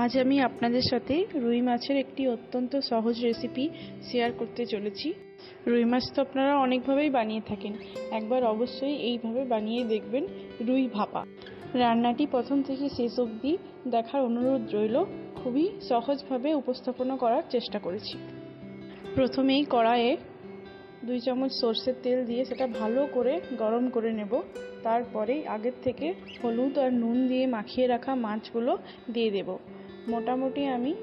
আজ আমি আপনাদের সাথে রুই মাছের একটি অত্যন্ত সহজ রেসিপি শেয়ার করতে চলেছি। রুই মাছ তো আপনারা অনেকভাবেই বানিয়ে থাকেন, একবার অবশ্যই এইভাবে বানিয়ে দেখবেন রুই ভাপা। রান্নাটি প্রথম থেকে শেষ অবধি দেখার অনুরোধ রইল। খুবই সহজভাবে উপস্থাপনা করার চেষ্টা করেছি। প্রথমেই কড়াইয়ে 2 চামচ সরষের তেল দিয়ে সেটা ভালো করে গরম করে নেব। তারপরেই আগের থেকে হলুদ আর নুন দিয়ে মাখিয়ে রাখা মাছগুলো দিয়ে দেব। মোটামুটি আমি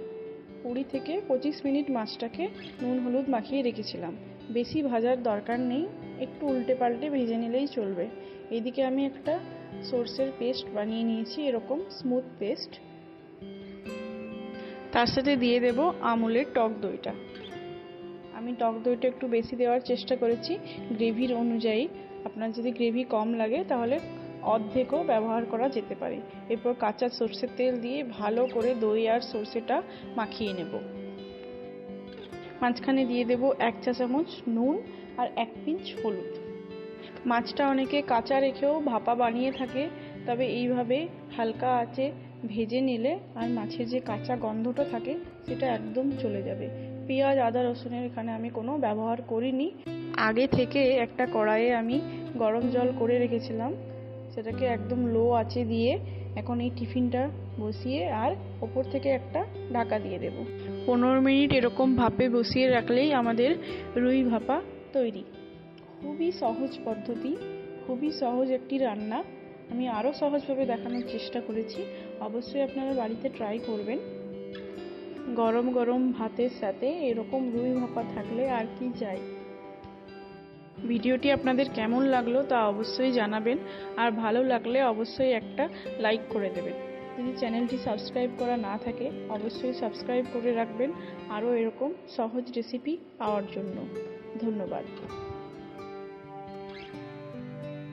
20 থেকে 25 মিনিট মাছটাকে নুন হলুদ মাখিয়ে রেখেছিলাম। বেশি ভাজার দরকার নেই, একটু উল্টে পাল্টে ভেজে নিলেই চলবে। এদিকে আমি একটা সরষের পেস্ট বানিয়ে নিয়েছি, এরকম স্মুথ পেস্ট। তার সাথে দিয়ে দেব আমুলের টক দইটা। আমি টক দইটা একটু বেশি দেওয়ার চেষ্টা করেছি গ্রেভির অনুযায়ী। আপনার যদি গ্রেভি কম লাগে তাহলে অর্ধেকও ব্যবহার করা যেতে পারে। এরপর কাঁচা সরষের তেল দিয়ে ভালো করে দই আর সরষেটা মাখিয়ে নেব। মাঝখানে দিয়ে দেব 1 চা চামচ নুন আর 1 পিঞ্চ হলুদ। মাছটা অনেকে কাঁচা রেখেও ভাপা বানিয়ে থাকে, তবে এইভাবে হালকা আঁচে ভেজে নিলে আর মাছের যে কাঁচা গন্ধটা থাকে সেটা একদম চলে যাবে। পেঁয়াজ আদা রসুনের এখানে আমি কোনো ব্যবহার করিনি। আগে থেকে একটা কড়াইয়ে আমি গরম জল করে রেখেছিলাম, সেটাকে একদম লো আঁচে দিয়ে এখন এই টিফিনটা বসিয়ে আর ওপর থেকে একটা ঢাকা দিয়ে দেব। 15 মিনিট এরকম ভাপে বসিয়ে রাখলেই আমাদের রুই ভাপা তৈরি। খুবই সহজ পদ্ধতি, খুবই সহজ একটি রান্না। আমি আরও সহজভাবে দেখানোর চেষ্টা করেছি, অবশ্যই আপনারা বাড়িতে ট্রাই করবেন। গরম গরম ভাতের সাথে এরকম রুই ভাপা থাকলে আর কি চাই। ভিডিওটি আপনাদের কেমন লাগলো তা অবশ্যই জানাবেন, আর ভালো লাগলে অবশ্যই একটা লাইক করে দেবেন। যদি চ্যানেলটি সাবস্ক্রাইব করা না থাকে অবশ্যই সাবস্ক্রাইব করে রাখবেন আরও এরকম সহজ রেসিপি পাওয়ার জন্য। ধন্যবাদ।